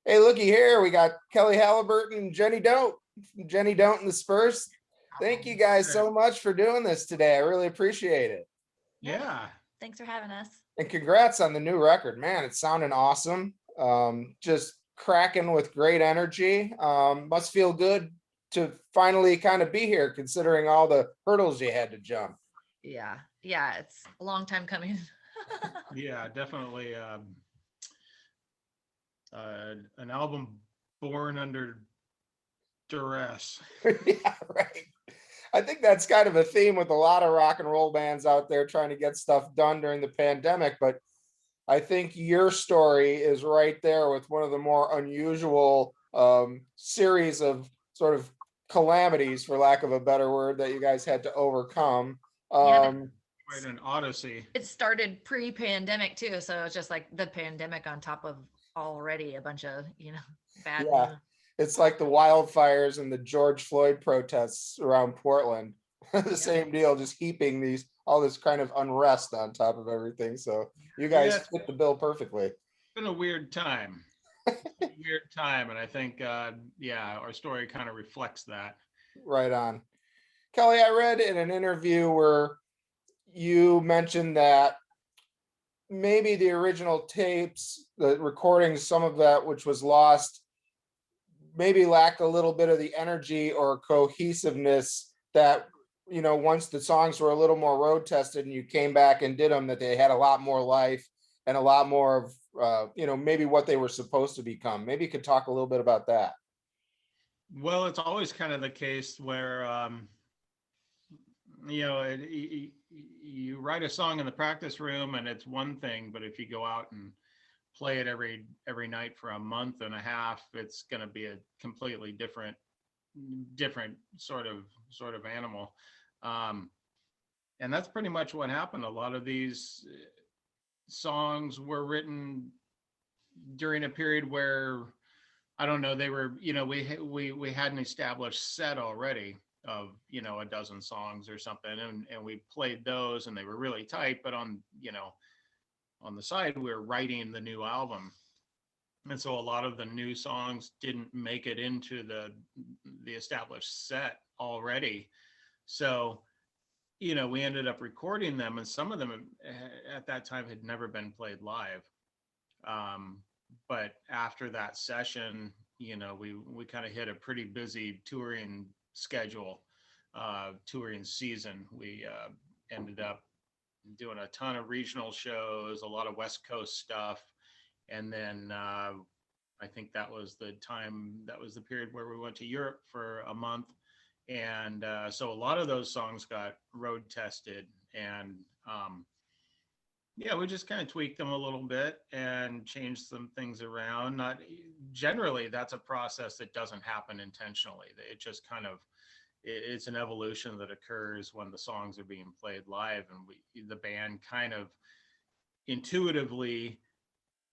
Hey, looky here. We got Kelly Halliburton and Jenny Don't and the Spurs. Thank you guys so much for doing this today. I really appreciate it. Yeah. Thanks for having us. And congrats on the new record, man. It's sounding awesome. Just cracking with great energy. Must feel good to finally kind of be here, considering all the hurdles you had to jump. Yeah. Yeah. It's a long time coming. Yeah, definitely an album born under duress. Yeah, right. I think that's kind of a theme with a lot of rock and roll bands out there trying to get stuff done during the pandemic. But I think your story is right there with one of the more unusual series of sort of calamities, for lack of a better word, that you guys had to overcome. Yeah. Quite an odyssey. It started pre-pandemic too, so it's just like the pandemic on top of already a bunch of bad Yeah, news. it's like the wildfires and the George Floyd protests around Portland. The same deal, just heaping all this kind of unrest on top of everything. So you Yeah, guys it's fit the bill perfectly. been a weird time. Weird time, and I think yeah, our story kind of reflects that. Right on. Kelly, I read in an interview where you mentioned that maybe the original tapes, the recordings, some of that which was lost, maybe lacked a little bit of the energy or cohesiveness that, once the songs were a little more road tested and you came back and did them, that they had a lot more life and a lot more of, maybe what they were supposed to become. Maybe you could talk a little bit about that. Well, it's always kind of the case where you write a song in the practice room and it's one thing, but if you go out and play it every night for a month and a half, it's going to be a completely different sort of animal. And that's pretty much what happened. A lot of these songs were written during a period where, I don't know, they were, we had an established set already of, a dozen songs or something, and we played those and they were really tight, but on the side we were writing the new album. And so a lot of the new songs didn't make it into the established set already. So, we ended up recording them, and some of them at that time had never been played live. But after that session, we kind of hit a pretty busy touring schedule, touring season. We ended up doing a ton of regional shows, a lot of West Coast stuff. And then I think that was the period where we went to Europe for a month. And so a lot of those songs got road tested, and yeah, we just kind of tweaked them a little bit and changed some things around. Not generally, that's a process that doesn't happen intentionally. It just kind of, it's an evolution that occurs when the songs are being played live, and the band kind of intuitively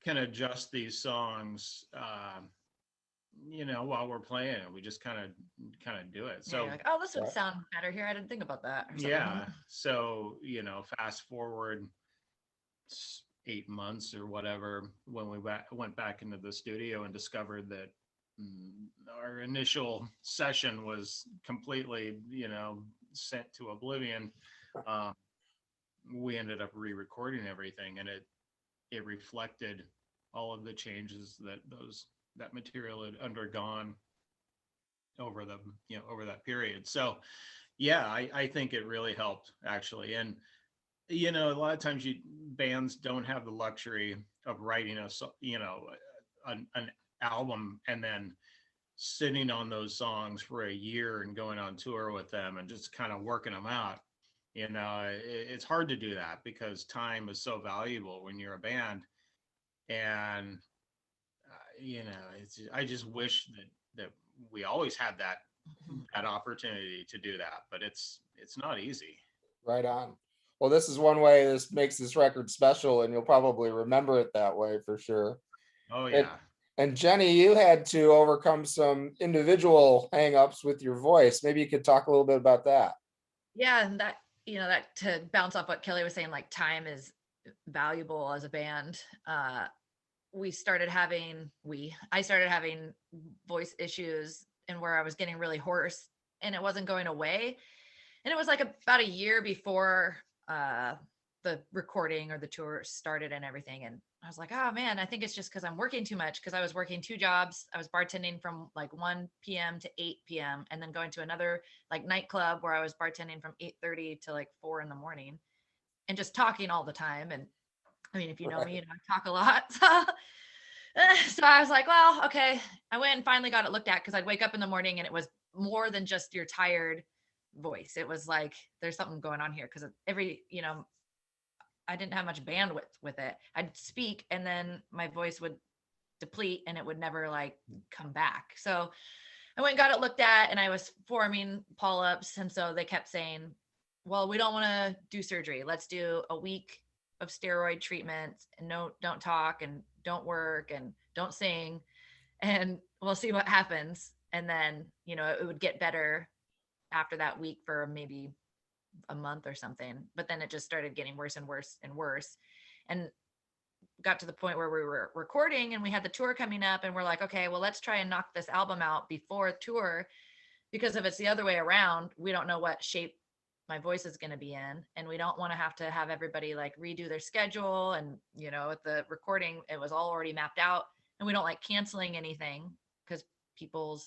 can adjust these songs, while we're playing it. We just kind of do it. So like, oh, this would sound better here. I didn't think about that. Yeah. So, fast forward 8 months or whatever, when we went back into the studio and discovered that our initial session was completely, sent to oblivion. We ended up re-recording everything, and it reflected all of the changes that material had undergone over that period. So yeah, I think it really helped, actually. And a lot of times bands don't have the luxury of writing an album and then sitting on those songs for a year and going on tour with them and just kind of working them out. It's hard to do that because time is so valuable when you're a band. And I just wish that we always had that opportunity to do that, but it's not easy. Right on. Well, this is one way this makes this record special, and you'll probably remember it that way for sure. Oh yeah. And Jenny, you had to overcome some individual hangups with your voice. Maybe you could talk a little bit about that. Yeah, and that to bounce off what Kelly was saying, like time is valuable as a band. I started having voice issues, and where I was getting really hoarse and it wasn't going away. And it was like about a year before the recording or the tour started and everything. And I was like, oh man, I think it's just because I'm working too much, because I was working 2 jobs. I was bartending from like 1 p.m. to 8 p.m. and then going to another like nightclub where I was bartending from 8:30 to like 4 in the morning and just talking all the time. And I mean, if you know me, you know, I talk a lot. So I was like, well, okay. I went and finally got it looked at, because I'd wake up in the morning and it was more than just your tired voice. It was like, there's something going on here, because I didn't have much bandwidth with it. I'd speak and then my voice would deplete and it would never like come back. So I went and got it looked at, and I was forming polyps. And so they kept saying, well, we don't want to do surgery. Let's do a week of steroid treatments, and don't talk and don't work and don't sing, and we'll see what happens. And then, it would get better after that week for maybe a month or something. But then it just started getting worse and worse and worse, and got to the point where we were recording and we had the tour coming up, and we're like, okay, well, let's try and knock this album out before tour, because if it's the other way around, we don't know what shape my voice is going to be in, and we don't want to have everybody like redo their schedule. And at the recording, it was all already mapped out, and we don't like canceling anything, because people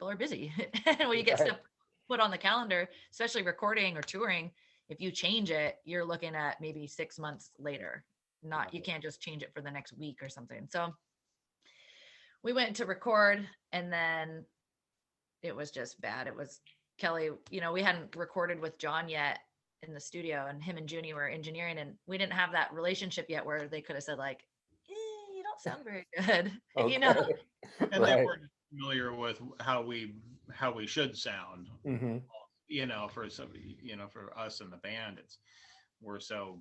are busy. And when you get stuff put on the calendar, especially recording or touring, if you change it, you're looking at maybe 6 months later. You can't just change it for the next week or something. So we went to record, and then it was just bad. It was Kelly, we hadn't recorded with John yet in the studio, and him and Junie were engineering, and we didn't have that relationship yet where they could have said like, you don't sound very good. And they weren't familiar with how we should sound. For somebody, for us in the band, we're so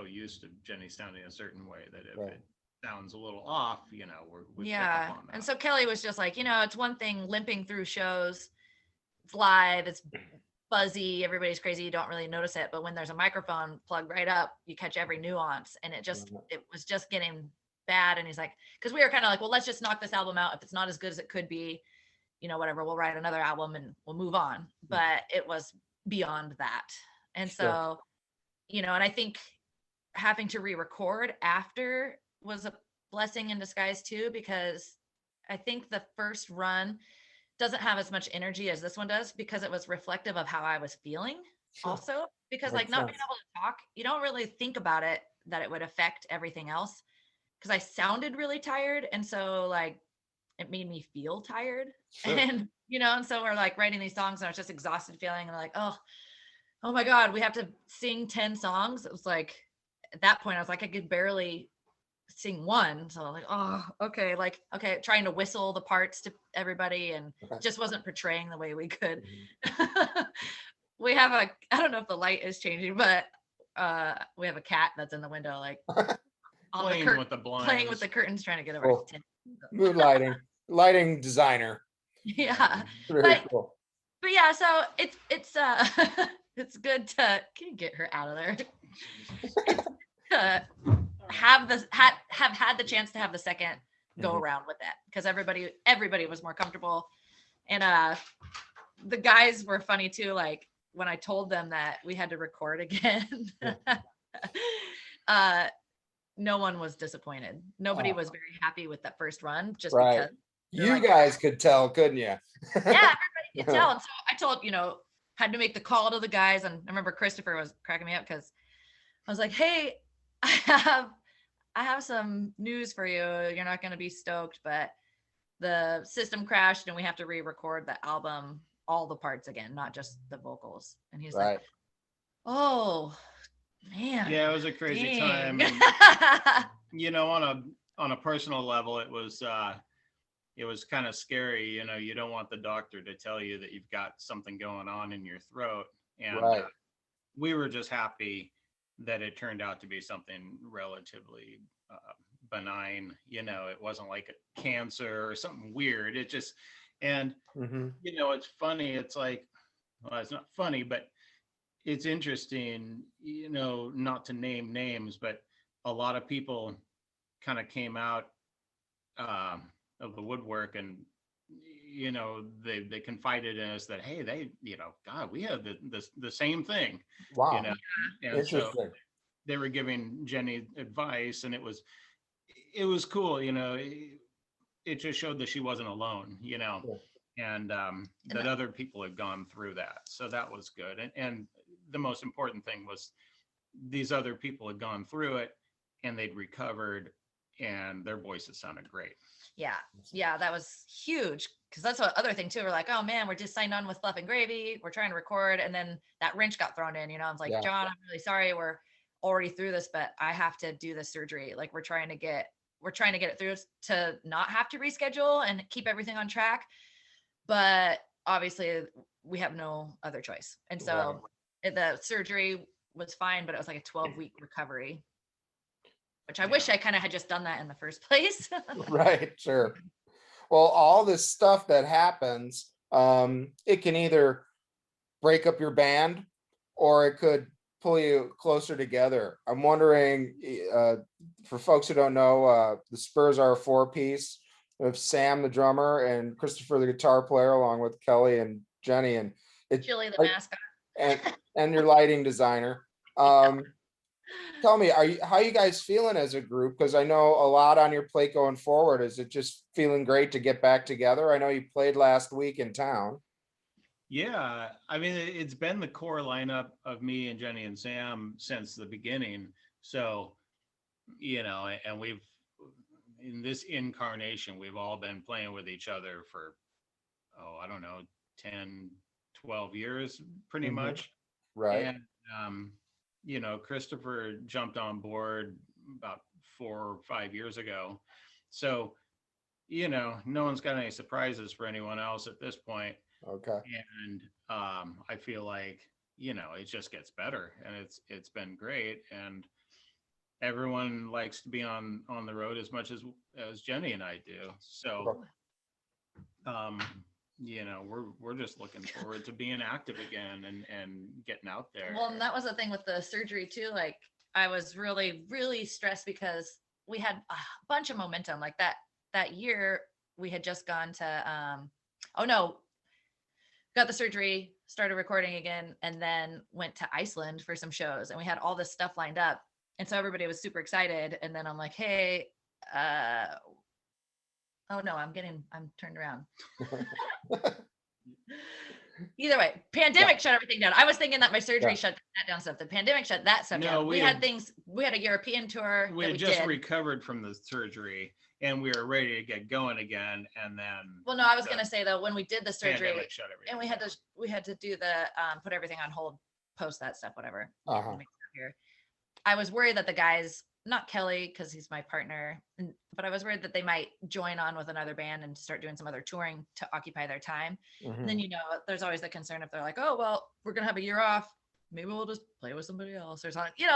used to Jenny sounding a certain way that if it sounds a little off, we pick up on that. And so Kelly was just like, it's one thing limping through shows, it's live, it's buzzy, everybody's crazy, you don't really notice it, but when there's a microphone plugged right up, you catch every nuance. And it was just getting bad. And he's like, because we were kind of like, well, let's just knock this album out. If it's not as good as it could be, whatever, we'll write another album and we'll move on. But it was beyond that. And so and I think having to re-record after was a blessing in disguise too, because I think the first run doesn't have as much energy as this one does, because it was reflective of how I was feeling also, because like not being able to talk, you don't really think about it, that it would affect everything else, because I sounded really tired. And so like, it made me feel tired. And, and so we're like writing these songs, and I was just exhausted feeling, and like, oh my God, we have to sing 10 songs. It was like, at that point, I was like, I could barely sing one. So like, okay, trying to whistle the parts to everybody, and just wasn't portraying the way we could. We have I don't know if the light is changing, but we have a cat that's in the window, like playing with the blinds, playing with the curtains, trying to get our attention. Mood lighting designer. Yeah. Very cool. But yeah, so it's it's good to, can you get her out of there? It's have had the chance to have the second go around with it, because everybody was more comfortable. And the guys were funny too, like when I told them that we had to record again. No one was disappointed. Nobody was very happy with that first run, just because you guys could tell, couldn't you? Yeah, everybody could tell. And so I told, had to make the call to the guys. And I remember Christopher was cracking me up, because I was like, hey, I have some news for you. You're not going to be stoked, but the system crashed and we have to re-record the album, all the parts again, not just the vocals. And he's like, oh man. Yeah, it was a crazy time. And, on a personal level, it was kind of scary. You don't want the doctor to tell you that you've got something going on in your throat. And we were just happy that it turned out to be something relatively benign. It wasn't like a cancer or something weird. It just, and it's funny. It's like, well, it's not funny, but it's interesting, not to name names, but a lot of people kind of came out of the woodwork, and they confided in us that, hey, they, God, we had the same thing, Wow. and so Interesting. they were giving Jenny advice, and it was cool. It just showed that she wasn't alone, and that other people had gone through that. So that was good. And the most important thing was these other people had gone through it, and they'd recovered, and their voices sounded great. Yeah, that was huge, because that's what other thing too. We're like, oh man, we're just signed on with Fluff and Gravy. We're trying to record, and then that wrench got thrown in. I was like, Yeah. John, I'm really sorry. We're already through this, but I have to do the surgery. Like we're trying to get it through to not have to reschedule and keep everything on track. But obviously, we have no other choice. And so the surgery was fine, but it was like a 12-week recovery, which I wish I kind of had just done that in the first place. Right, sure. Well, all this stuff that happens, it can either break up your band or it could pull you closer together. I'm wondering, for folks who don't know, the Spurs are a 4-piece with Sam, the drummer, and Christopher, the guitar player, along with Kelly and Jenny, and it's Chili, the mascot. and your lighting designer. Tell me, how are you guys feeling as a group? Because I know a lot on your plate going forward. Is it just feeling great to get back together? I know you played last week in town. Yeah, I mean, it's been the core lineup of me and Jenny and Sam since the beginning. So, and we've, in this incarnation, we've all been playing with each other for, I don't know, 10, 12 years, pretty much. Right. And, Christopher jumped on board about 4 or 5 years ago. So, no one's got any surprises for anyone else at this point. Okay. And I feel like, it just gets better, and it's been great. And everyone likes to be on the road as much as Jenny and I do. So, we're just looking forward to being active again and getting out there. Well, and that was the thing with the surgery too. Like I was really, really stressed because we had a bunch of momentum. Like that year we had just gone to, got the surgery, started recording again, and then went to Iceland for some shows, and we had all this stuff lined up. And so everybody was super excited. And then I'm like, hey, oh no, I'm turned around. Either way, pandemic shut everything down. I was thinking that my surgery shut that down stuff. The pandemic shut that stuff down. We had a European tour. We had just recovered from the surgery, and we were ready to get going again. And then, well, no, I was going to say though, when we did the surgery and we had to do the, put everything on hold, post that stuff, whatever. I was worried that the guys, not Kelly, because he's my partner, but I was worried that they might join on with another band and start doing some other touring to occupy their time. And then, there's always the concern if they're like, oh, well, we're going to have a year off. Maybe we'll just play with somebody else or something. It's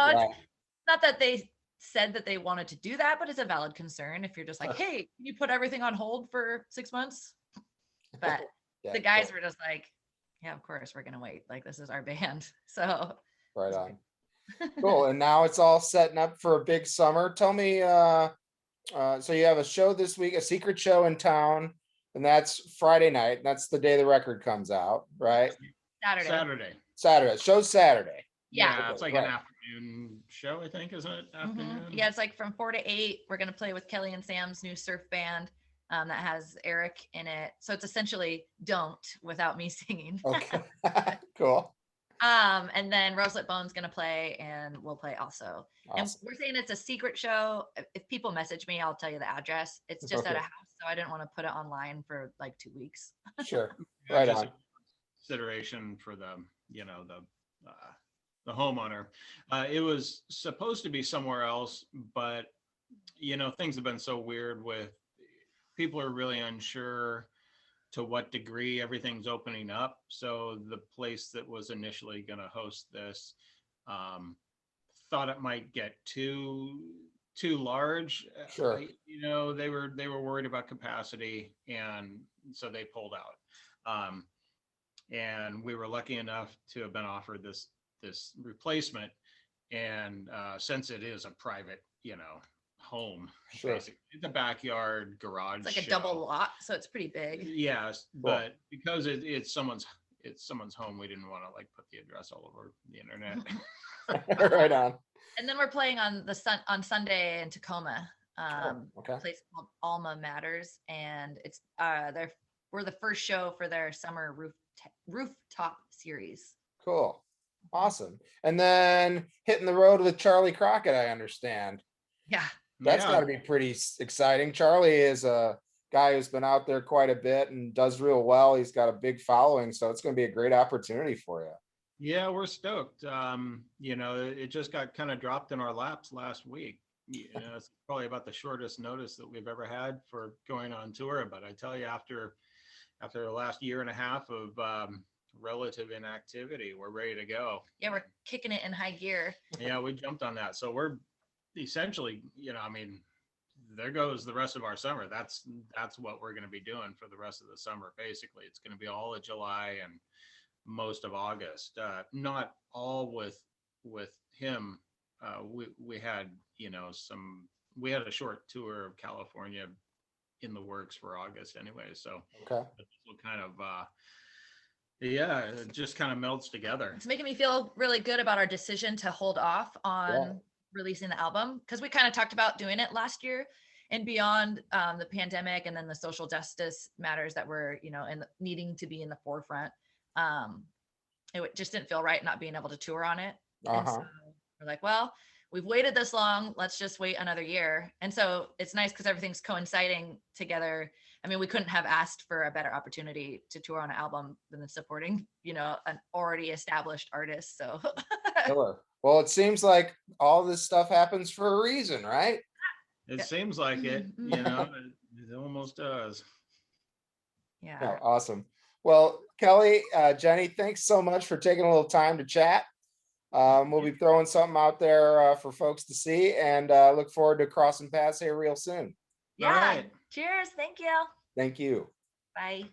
not that they said that they wanted to do that, but it's a valid concern if you're just like, hey, can you put everything on hold for 6 months? But the guys were just like, yeah, of course, we're going to wait. Like, this is our band. So. Right on. Cool. And now it's all setting up for a big summer. Tell me, so you have a show this week, a secret show in town, and that's Friday night. That's the day the record comes out, right? Saturday. Show's Saturday. Yeah. It's like an afternoon show, I think, isn't it? Afternoon? Yeah, it's like from 4 to 8. We're going to play with Kelly and Sam's new surf band that has Eric in it. So it's essentially Don't without me singing. Okay. Cool. And then Roselet Bone's gonna play, and we'll play also. Awesome. And we're saying it's a secret show. If people message me, I'll tell you the address. It's just at a house, so I didn't want to put it online for like 2 weeks. Sure. Right on. Consideration for the homeowner. It was supposed to be somewhere else, but things have been so weird with people are really unsure to what degree everything's opening up. So the place that was initially going to host this thought it might get too large. Sure. They were worried about capacity, and so they pulled out. And we were lucky enough to have been offered this replacement. And since it is a private, home. Sure. Basically, it's a backyard garage. It's like a show. double lot, so it's pretty big. Yes, but because it's someone's home, we didn't want to like put the address all over the internet. Right on. And then we're playing on Sunday in Tacoma. Okay. A place called Alma Matters, and it's we're the first show for their summer rooftop series. Cool. Awesome. And then hitting the road with Charley Crockett, I understand. Yeah. That's Yeah. got to be pretty exciting. Charley is a guy who's been out there quite a bit and does real well. He's got a big following, so it's going to be a great opportunity for you. Yeah, we're stoked. You know, it just got kind of dropped in our laps last week. You know, it's probably about the shortest notice that we've ever had for going on tour. But I tell you, after the last year and a half of relative inactivity, we're ready to go. Yeah, we're kicking it in high gear. Yeah, we jumped on that. So we're essentially, you know, I mean, there goes the rest of our summer. That's what we're going to be doing for the rest of the summer. Basically, it's going to be all of July and most of August. Not all with him. We had, you know, we had a short tour of California in the works for August anyway. So Okay. this will kind of, yeah, it just kind of melts together. It's making me feel really good about our decision to hold off on releasing the album, because we kind of talked about doing it last year, and beyond the pandemic and then the social justice matters that were, you know, and needing to be in the forefront. It just didn't feel right not being able to tour on it. And so we're like, well, we've waited this long, let's just wait another year. And so it's nice because everything's coinciding together. I mean, we couldn't have asked for a better opportunity to tour on an album than supporting, you know, an already established artist. So Killer. Well, it seems like all this stuff happens for a reason, right? It seems like it, you know, it almost does. yeah. Oh, awesome. Well, Kelly, Jenny, thanks so much for taking a little time to chat. We'll be throwing something out there for folks to see, and look forward to crossing paths here real soon. Yeah. All right. Cheers. Thank you. Thank you. Bye.